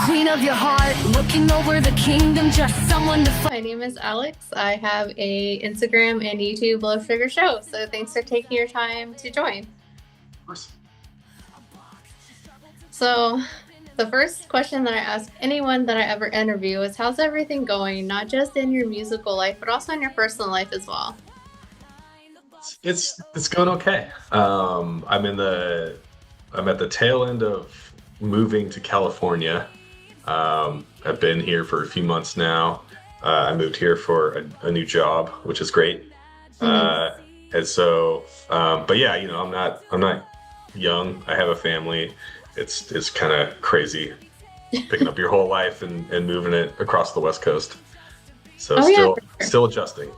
Queen of your heart, looking over the kingdom, just someone to My name is Alex. I have a Instagram and YouTube Low Sugar show. So thanks for taking your time to join. Of course. So the first question that I ask anyone that I ever interview is, how's everything going? Not just in your musical life, but also in your personal life as well. It's going okay. I'm at the tail end of moving to California. I've been here for a few months now. I moved here for a new job, which is great. And so, but yeah, I'm not young. I have a family. It's kind of crazy picking up your whole life and moving it across the West Coast. So still adjusting.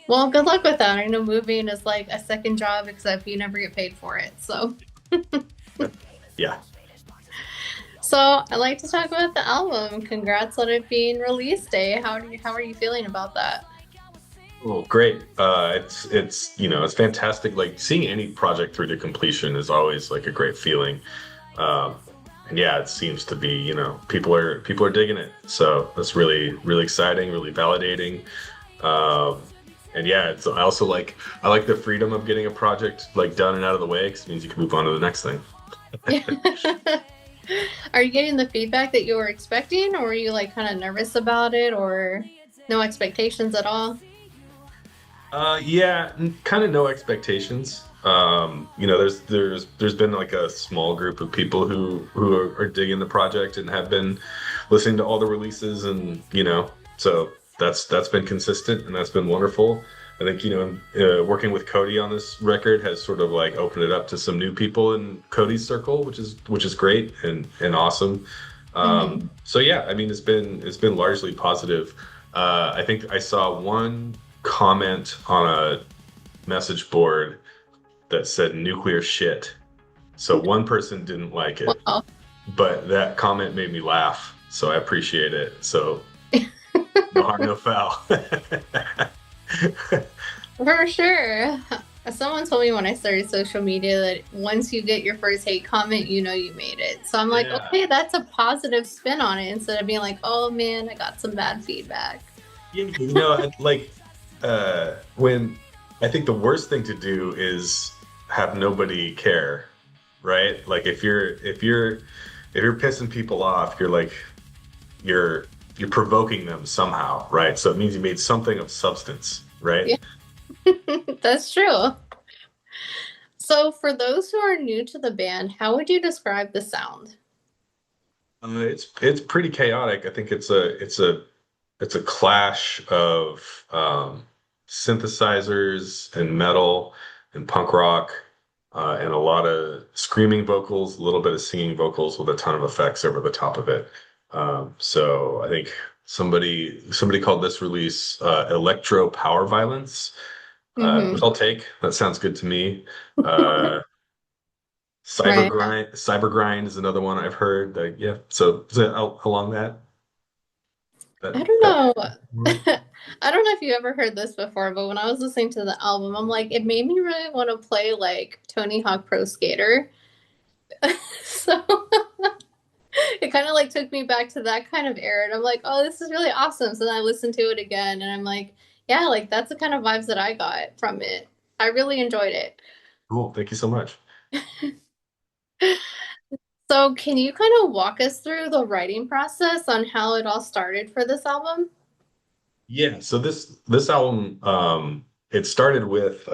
Well, good luck with that. I know moving is like a second job, except you never get paid for it. So Yeah. So I like to talk about the album. Congrats on it being release day. How are you feeling about that? Oh, great. It's fantastic. Like seeing any project through to completion is always like a great feeling. And yeah, it seems to be, people are digging it. So that's really, really exciting, really validating. And yeah, I like the freedom of getting a project like done and out of the way, because it means you can move on to the next thing. Are you getting the feedback that you were expecting, or were you like kind of nervous about it, or no expectations at all? Yeah, kind of no expectations. There's been like a small group of people who are digging the project and have been listening to all the releases, and so that's been consistent, and that's been wonderful. I think working with Cody on this record has sort of like opened it up to some new people in Cody's circle, which is great and awesome. So yeah, I mean, it's been largely positive. I think I saw one comment on a message board that said nuclear shit. So one person didn't like it, Wow. but that comment made me laugh. So I appreciate it. So no harm, no foul. For sure. Someone told me when I started social media that once you get your first hate comment, you made it. So I'm like, Yeah. okay, that's a positive spin on it, instead of being like, oh man, I got some bad feedback. When I think the worst thing to do is have nobody care, right? Like if you're pissing people off, you're provoking them somehow, right? So it means you made something of substance, right? Yeah. That's true. So for those who are new to the band, how would you describe the sound? It's pretty chaotic. I think it's a clash of synthesizers and metal and punk rock, and a lot of screaming vocals, a little bit of singing vocals with a ton of effects over the top of it. So I think somebody called this release electro power violence, which I'll take. That sounds good to me. Uh, Right. cyber grind is another one I've heard. Yeah. So is it along I don't that? know. I don't know if you ever heard this before, but when I was listening to the album, I'm like, it made me really want to play like Tony Hawk Pro Skater. So it kind of like took me back to that kind of era. And I'm like, oh, this is really awesome. So then I listened to it again, and I'm like, yeah, like that's the kind of vibes that I got from it. I really enjoyed it. Cool. Thank you so much. So can you kind of walk us through the writing process on how it all started for this album? Yeah, so this album, it started with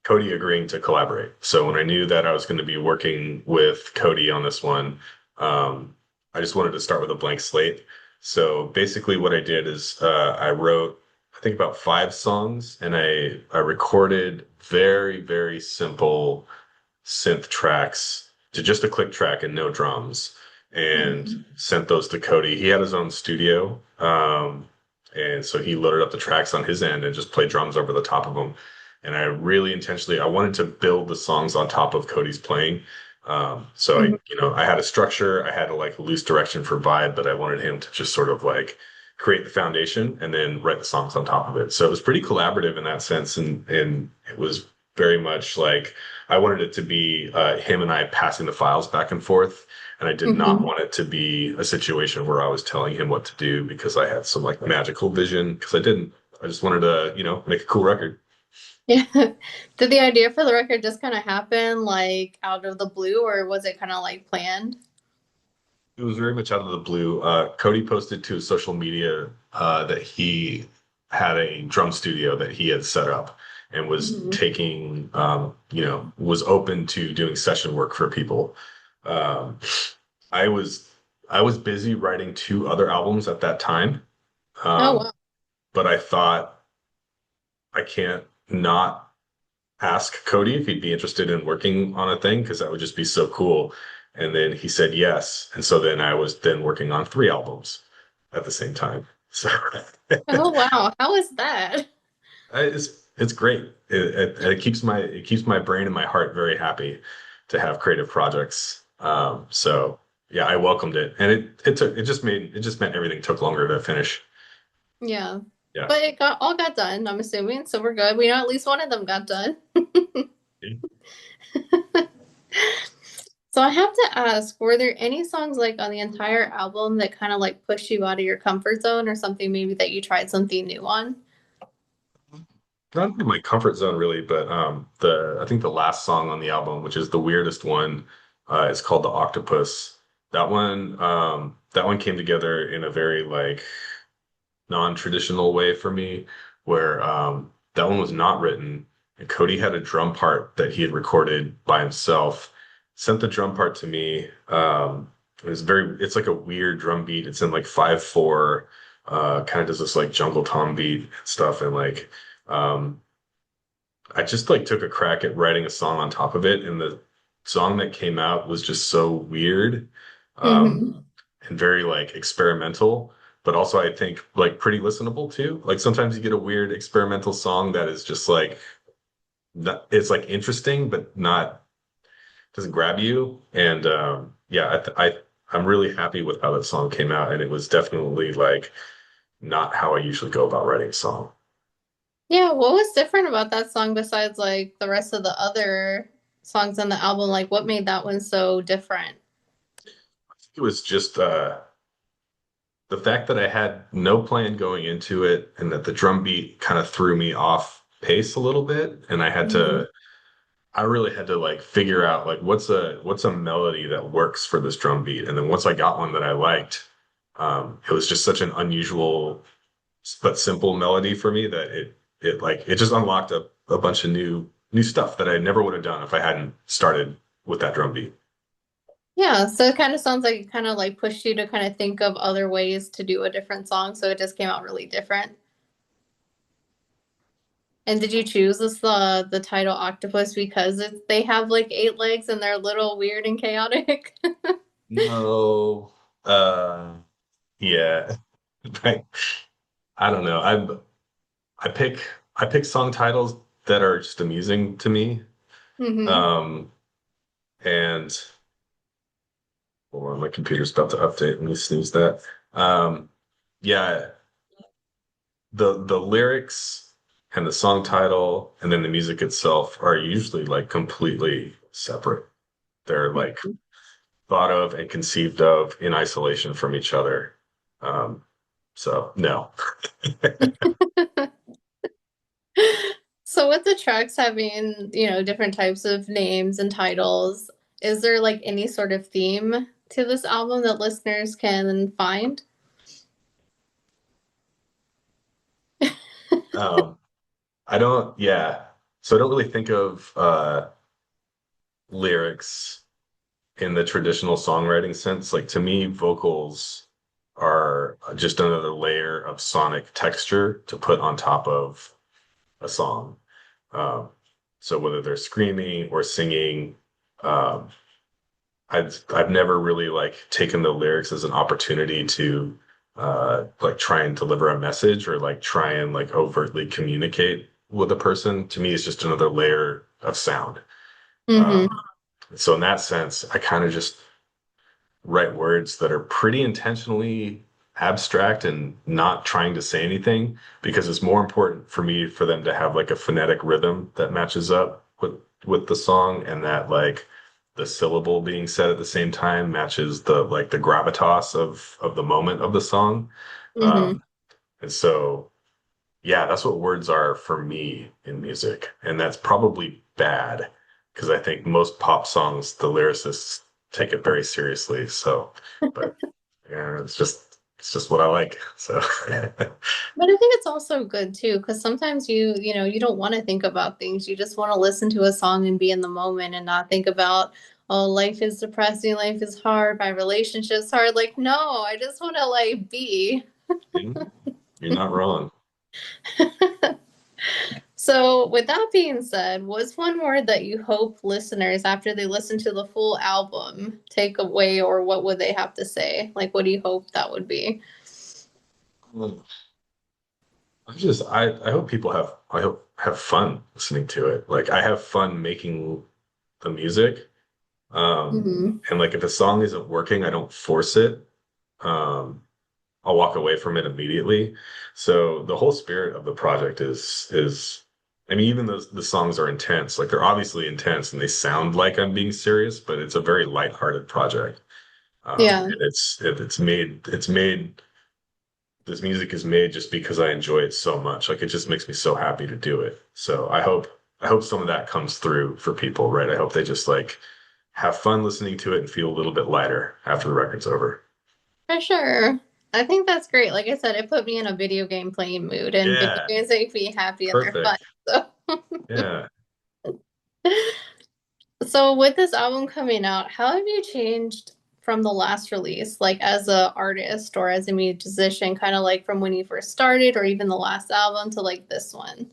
Cody agreeing to collaborate. So when I knew that I was going to be working with Cody on this one, I just wanted to start with a blank slate. So basically, what I did is I wrote, I think, about 5 songs, and I recorded very, very simple synth tracks to just a click track and no drums, and sent those to Cody. He had his own studio. And so he loaded up the tracks on his end and just played drums over the top of them. And I really intentionally, I wanted to build the songs on top of Cody's playing. So I had a structure, I had a like loose direction for vibe, but I wanted him to just sort of like create the foundation and then write the songs on top of it. So it was pretty collaborative in that sense, and it was very much like I wanted it to be him and I passing the files back and forth. And I did not Hmm. want it to be a situation where I was telling him what to do because I had some like magical vision because I didn't. I just wanted to, make a cool record. Yeah. Did the idea for the record just kind of happen like out of the blue, or was it kind of like planned? It was very much out of the blue. Cody posted to his social media that he had a drum studio that he had set up and was Hmm. taking, was open to doing session work for people. Um, I was I was busy writing two other albums at that time, Oh, um, wow. but I thought I can't not ask Cody if he'd be interested in working on a thing because that would just be so cool. And then he said yes. And so then I was then working on three albums at the same time. So Oh, wow. How is that? it's great. It keeps my brain and my heart very happy to have creative projects. So yeah, I welcomed it, and it just meant everything took longer to finish. Yeah. Yeah. But it got done, I'm assuming, so we're good. We know at least one of them got done. So I have to ask, were there any songs like on the entire album that kind of like pushed you out of your comfort zone or something maybe that you tried something new on? Not in my comfort zone really, but the I think the last song on the album, which is the weirdest one, is called The Octopus. That one came together in a very like non-traditional way for me, where that one was not written, and Cody had a drum part that he had recorded by himself, sent the drum part to me. It's like a weird drum beat. It's in like 5/4, kind of does this like jungle tom beat and stuff, and like um I just like took a crack at writing a song on top of it, and the song that came out was just so weird, um, Hmm. and very like experimental, but also I think like pretty listenable too. Like sometimes you get a weird experimental song that is just like it's like interesting, but not doesn't grab you. And yeah, I'm really happy with how that song came out, and it was definitely like not how I usually go about writing a song. Yeah, what was different about that song besides like the rest of the other songs on the album? Like what made that one so different? It was just the fact that I had no plan going into it and that the drum beat kind of threw me off pace a little bit. And Hmm. I really had to like figure out like what's a melody that works for this drum beat. And then once I got one that I liked, it was just such an unusual but simple melody for me that it just unlocked a bunch of new stuff that I never would have done if I hadn't started with that drum beat. Yeah, so it kind of sounds like it kind of like pushed you to kind of think of other ways to do a different song, so it just came out really different. And did you choose this the title Octopus because they have like eight legs and they're a little weird and chaotic? No. Uh yeah. Right. I don't know. I pick I pick song titles that are just amusing to me. Hmm. Um, and hold on, my computer's about to update. Let me snooze that. Um, yeah, the lyrics and the song title and then the music itself are usually like completely separate. They're like thought of and conceived of in isolation from each other. Um, so no. So with the tracks having, different types of names and titles, is there like any sort of theme to this album that listeners can find? Um, yeah. So I don't really think of lyrics in the traditional songwriting sense. Like to me, vocals are just another layer of sonic texture to put on top of a song. Um, so whether they're screaming or singing, um, I've never really like taken the lyrics as an opportunity to like try and deliver a message or like try and like overtly communicate with a person. To me, it's just another layer of sound. Hmm. Um, so in that sense, I kind of just write words that are pretty intentionally abstract and not trying to say anything because it's more important for me for them to have like a phonetic rhythm that matches up with the song, and that like the syllable being said at the same time matches the like the gravitas of the moment of the song. Mm-hmm. And so yeah, that's what words are for me in music. And that's probably bad because I think most pop songs, the lyricists take it very seriously. So, but yeah, it's just what I like. So But I think it's also good too, because sometimes you don't want to think about things. You just want to listen to a song and be in the moment and not think about, oh, life is depressing, life is hard, my relationship's hard. Like, no, I just want to like be. you're not wrong. So, with that being said, what's one word that you hope listeners, after they listen to the full album, take away, or what would they have to say? Like, what do you hope that would be? I hope people I hope have fun listening to it. Like I have fun making the music. Hmm. And like if a song isn't working, I don't force it. Um, I'll walk away from it immediately. So the whole spirit of the project is I mean, even though the songs are intense, like they're obviously intense and they sound like I'm being serious, but it's a very lighthearted project. Yeah. And it's made this music is made just because I enjoy it so much. Like it just makes me so happy to do it. So I hope some of that comes through for people, right? I hope they just like have fun listening to it and feel a little bit lighter after the record's over. For sure. I think that's great. Like I said, it put me in a video game playing mood, and video Yeah, games make me happy and they're fun. perfect. So, Yeah. so with this album coming out, how have you changed from the last release, like as a artist or as a musician, kind of like from when you first started, or even the last album to like this one?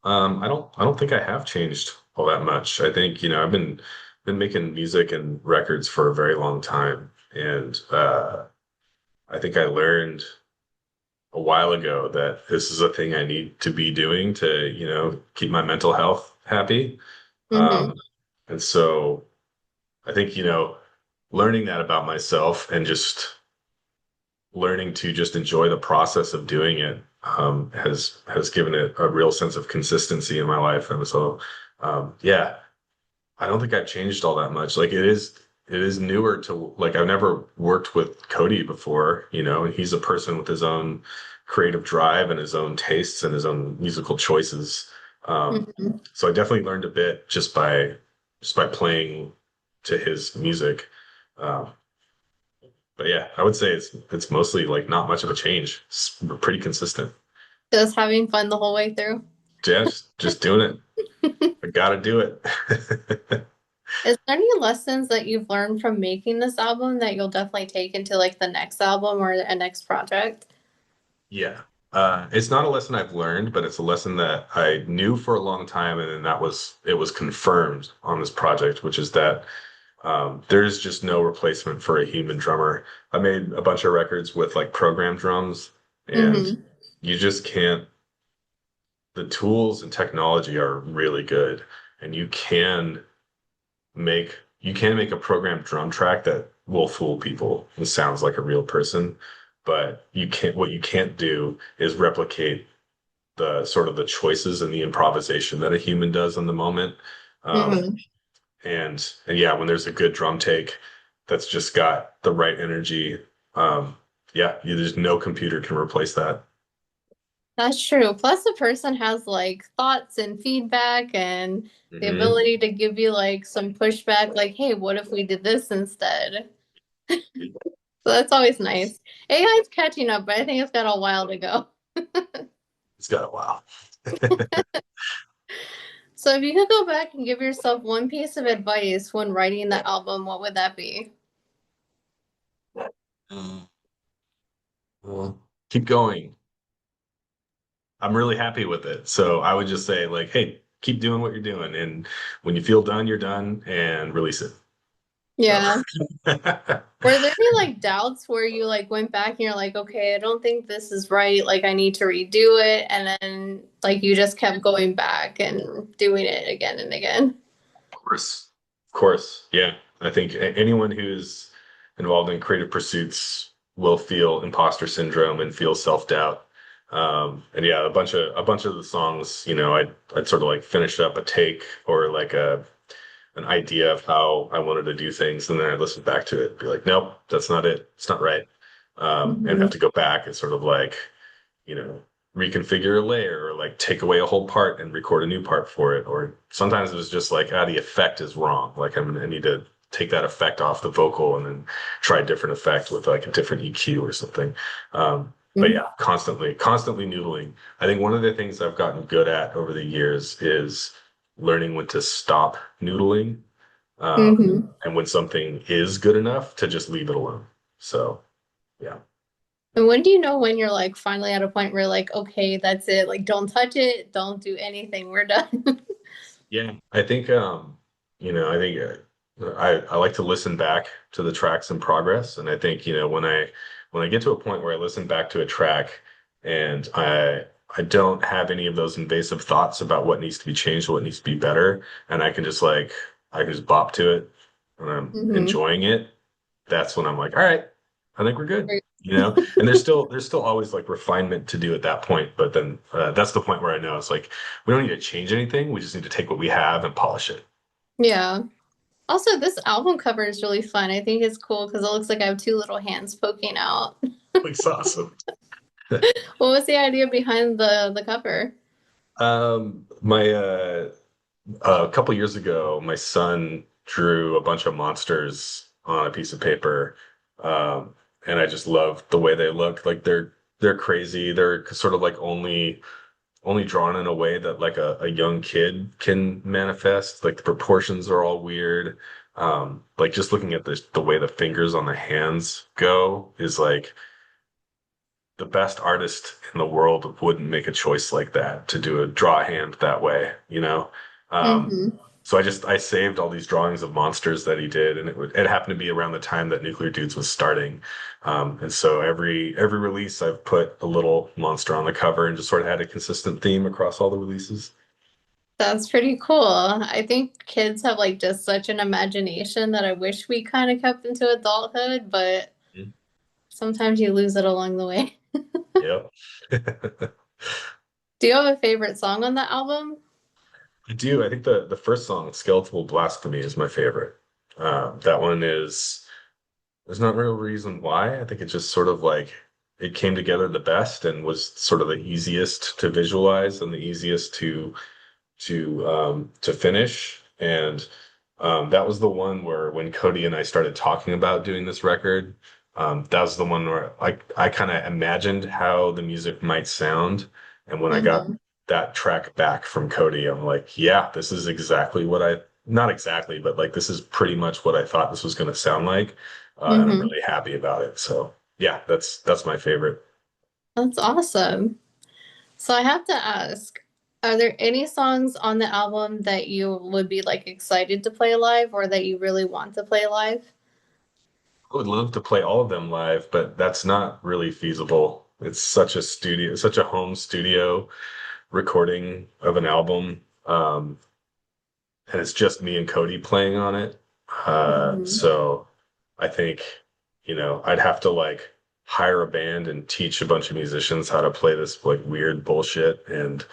I don't think I have changed all that much. I think, you know, been making music and records for a very long time. And I think I learned a while ago that this is a thing I need to be doing to, you know, keep my mental health happy. Mm-hmm. Um, and so I think, you know, learning that about myself and just learning to just enjoy the process of doing it has given it a real sense of consistency in my life. And so yeah, I don't think I've changed all that much. Like it is newer to like I've never worked with Cody before, you know, and he's a person with his own creative drive and his own tastes and his own musical choices. Mm-hmm. So I definitely learned a bit just by playing to his music. Um, but yeah, I would say it's mostly like not much of a change. It's pretty consistent. Just having fun the whole way through. Yeah, just doing it. I gotta do it. Is there any lessons that you've learned from making this album that you'll definitely take into like the next album or a next project? Yeah. It's not a lesson I've learned, but it's a lesson that I knew for a long time, and then it was confirmed on this project, which is that there's just no replacement for a human drummer. I made a bunch of records with like programmed drums, and Mm-hmm. you just can't. The tools and technology are really good, and you can make a programmed drum track that will fool people and sounds like a real person, but you can't. What you can't do is replicate the sort of the choices and the improvisation that a human does in the moment. Um, Mm-hmm. and yeah, when there's a good drum take that's just got the right energy, yeah, there's no computer can replace that. That's true. Plus, the person has like thoughts and feedback and the Hmm. ability to give you like some pushback, like, hey, what if we did this instead? So that's always nice. AI's catching up, but I think it's got a while to go. It's got a while. So if you could go back and give yourself one piece of advice when writing the album, what would that be? Mm. Well, keep going. I'm really happy with it. So I would just say like, hey, keep doing what you're doing. And when you feel done, you're done and release it. So Yeah. Were there any like doubts where you like went back and you're like, okay, I don't think this is right. Like I need to redo it. And then like you just kept going back and doing it again and again. course. Of course. Yeah. I think anyone who's involved in creative pursuits will feel imposter syndrome and feel self-doubt. And yeah, a bunch of the songs, I'd sort of like finish up a take or like an idea of how I wanted to do things, and then I'd listen back to it and be like, nope, that's not it. It's not right. And have Hmm. to go back and sort of like, you know, reconfigure a layer or like take away a whole part and record a new part for it. Or sometimes it was just like, the effect is wrong. Like I need to take that effect off the vocal and then try a different effect with like a different EQ or something. But yeah, constantly noodling. I think one of the things I've gotten good at over the years is learning when to stop noodling. Hmm. And when something is good enough to just leave it alone. So yeah. And when do you know when you're like finally at a point where like, okay, that's it. Like, don't touch it. Don't do anything. We're done. Yeah, I think I like to listen back to the tracks in progress, and I think when I get to a point where I listen back to a track and I don't have any of those invasive thoughts about what needs to be changed, what needs to be better, and I can just bop to it and I'm Hmm. enjoying it. That's when I'm like, all right, I think we're good. And there's still always like refinement to do at that point, but then that's the point where I know it's like we don't need to change anything. We just need to take what we have and polish it. Yeah. Also, this album cover is really fun. I think it's cool because it looks like I have two little hands poking out. Looks awesome. What was the idea behind the cover? My A couple years ago, my son drew a bunch of monsters on a piece of paper, and I just loved the way they look. Like they're crazy. They're sort of like only drawn in a way that like a young kid can manifest. Like the proportions are all weird. Like just looking at the way the fingers on the hands go is like the best artist in the world wouldn't make a choice like that to do a draw hand that way. Um, Hmm. so I saved all these drawings of monsters that he did, and it happened to be around the time that Nuclear Dudes was starting. And so every release I've put a little monster on the cover and just sort of had a consistent theme across all the releases. That's pretty cool. I think kids have like just such an imagination that I wish we kind of kept into adulthood, but Mhm. sometimes you lose it along the way. Yep. Do you have a favorite song on the album? I do. I think the first song, Skeletal Blasphemy, is my favorite. That one is There's not real reason why. I think it just sort of like it came together the best and was sort of the easiest to visualize and the easiest to finish. And that was the one where when Cody and I started talking about doing this record, that was the one where I kind of imagined how the music might sound. And when I got Hmm. that track back from Cody, I'm like, yeah, this is exactly not exactly, but like this is pretty much what I thought this was going to sound like. And I'm Hmm. really happy about it. So yeah, that's my favorite. That's awesome. So I have to ask, are there any songs on the album that you would be like excited to play live or that you really want to play live? I would love to play all of them live, but that's not really feasible. It's such a home studio recording of an album. And it's just me and Cody playing on it. Hmm. So I think, I'd have to like hire a band and teach a bunch of musicians how to play this like weird bullshit. And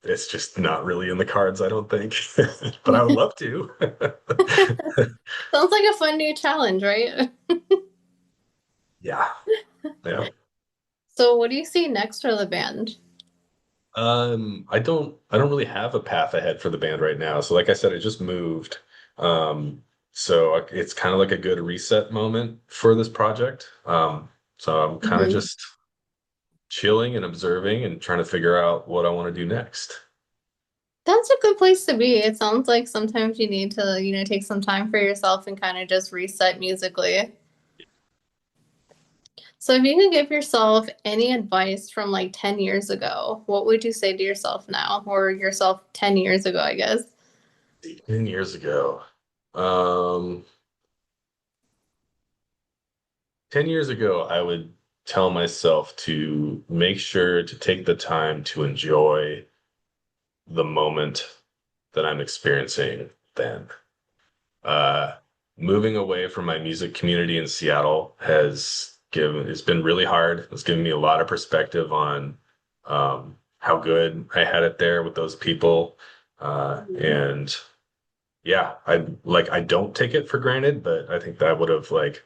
it's just not really in the cards, I don't think. But I would love to. Sounds like a fun new challenge, right? Yeah. Yeah. So what do you see next for the band? I don't really have a path ahead for the band right now. So like I said, I just moved. So it's kind of like a good reset moment for this project. So I'm kind of Hmm. just chilling and observing and trying to figure out what I want to do next. That's a good place to be. It sounds like sometimes you need to, take some time for yourself and kind of just reset musically. So if you could give yourself any advice from like 10 years ago, what would you say to yourself now or yourself 10 years ago, I guess? 10 years ago. Um, 10 years ago, I would tell myself to make sure to take the time to enjoy the moment that I'm experiencing then. Uh, Moving away from my music community in Seattle it's been really hard. It's given me a lot of perspective on how good I had it there with those people. And yeah, I don't take it for granted, but I think that would have like,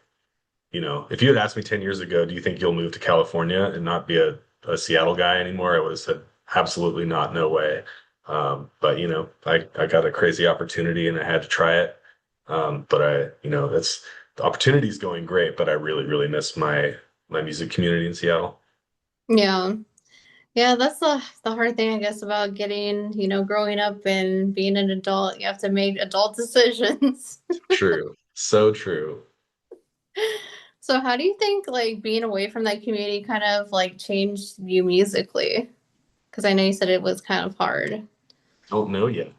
if you had asked me 10 years ago, do you think you'll move to California and not be a Seattle guy anymore? I would have said absolutely not, no way. But I got a crazy opportunity and I had to try it. But that's the opportunity is going great, but I really, really miss my music community in Seattle. Yeah. Yeah, that's the hard thing, I guess, about getting, growing up and being an adult. You have to make adult decisions. True. So true. So how do you think like being away from that community kind of like changed you musically? Because I know you said it was kind of hard. Don't know yet.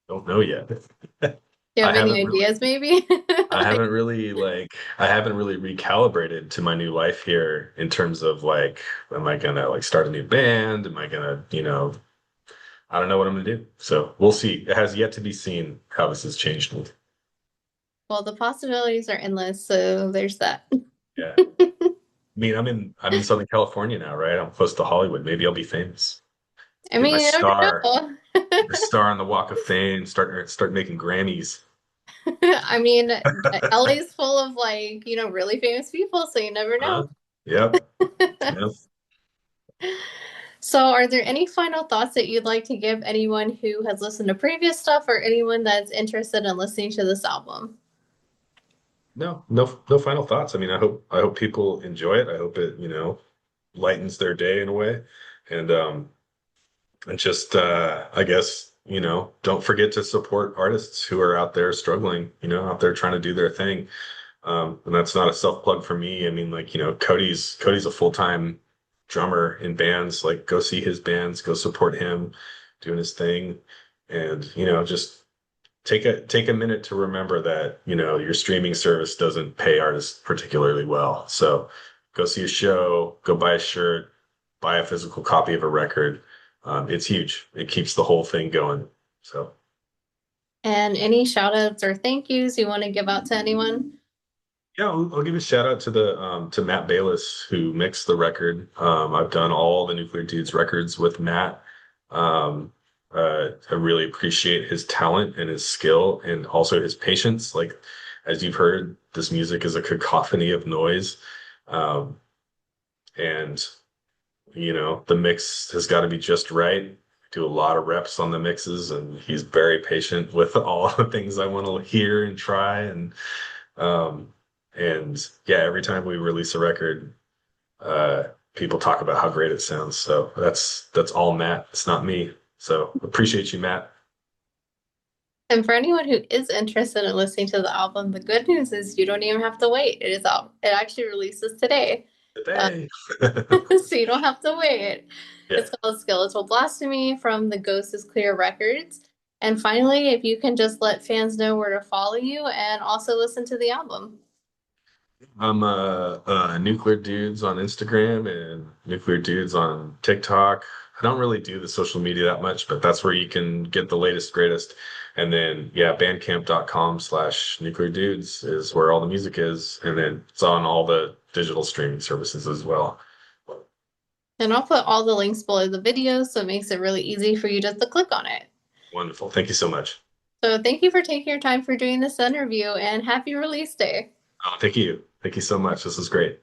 Don't know yet. Do you I have any haven't really ideas maybe? I haven't really recalibrated to my new life here in terms of like, am I gonna like start a new band? Am I gonna, I don't know what I'm gonna do. So we'll see. It has yet to be seen how this has changed me. Well, the possibilities are endless, so there's that. Yeah. I mean, I'm in Southern California now, right? I'm close to Hollywood. Maybe I'll be famous. I Get mean, my you never star, know. get my star on the Walk of Fame, start making Grammys. I mean, LA's full of like, really famous people, so you never know. Huh? Yep. Yep. So, are there any final thoughts that you'd like to give anyone who has listened to previous stuff or anyone that's interested in listening to this album? No, no final thoughts. I mean, I hope people enjoy it. I hope it, lightens their day in a way. And just I guess, don't forget to support artists who are out there struggling, out there trying to do their thing. And that's not a self plug for me. I mean, like, Cody's a full-time drummer in bands. Like, go see his bands, go support him doing his thing. And, just take a minute to remember that, your streaming service doesn't pay artists particularly well. So go see a show, go buy a shirt, buy a physical copy of a record. It's huge. It keeps the whole thing going. So And any shout outs or thank yous you want to give out to anyone? yeah, I'll give a shout out to the to Matt Bayless who mixed the record. I've done all the Nuclear Dudes records with Matt. I really appreciate his talent and his skill and also his patience. Like as you've heard, this music is a cacophony of noise. Um, and the mix has got to be just right. Do a lot of reps on the mixes, and he's very patient with all the things I want to hear and try. Um, and yeah, every time we release a record, people talk about how great it sounds. So that's all Matt. It's not me. So appreciate you, Matt. And for anyone who is interested in listening to the album, the good news is you don't even have to wait. It is out. It actually releases today. Uh, Today. so you don't have to wait. Yeah. It's called Skeletal Blasphemy from the Ghost is Clear Records. And finally, if you can just let fans know where to follow you and also listen to the album. I'm Nuclear Dudes on Instagram and Nuclear Dudes on TikTok. I don't really do the social media that much, but that's where you can get the latest, greatest. And then, yeah, bandcamp.com/nuclear dudes is where all the music is. And then it's on all the digital streaming services as well. And I'll put all the links below the video, so it makes it really easy for you just to click on it. Wonderful. Thank you so much. So thank you for taking your time for doing this interview and happy release day. Oh, thank you. Thank you so much. This is great.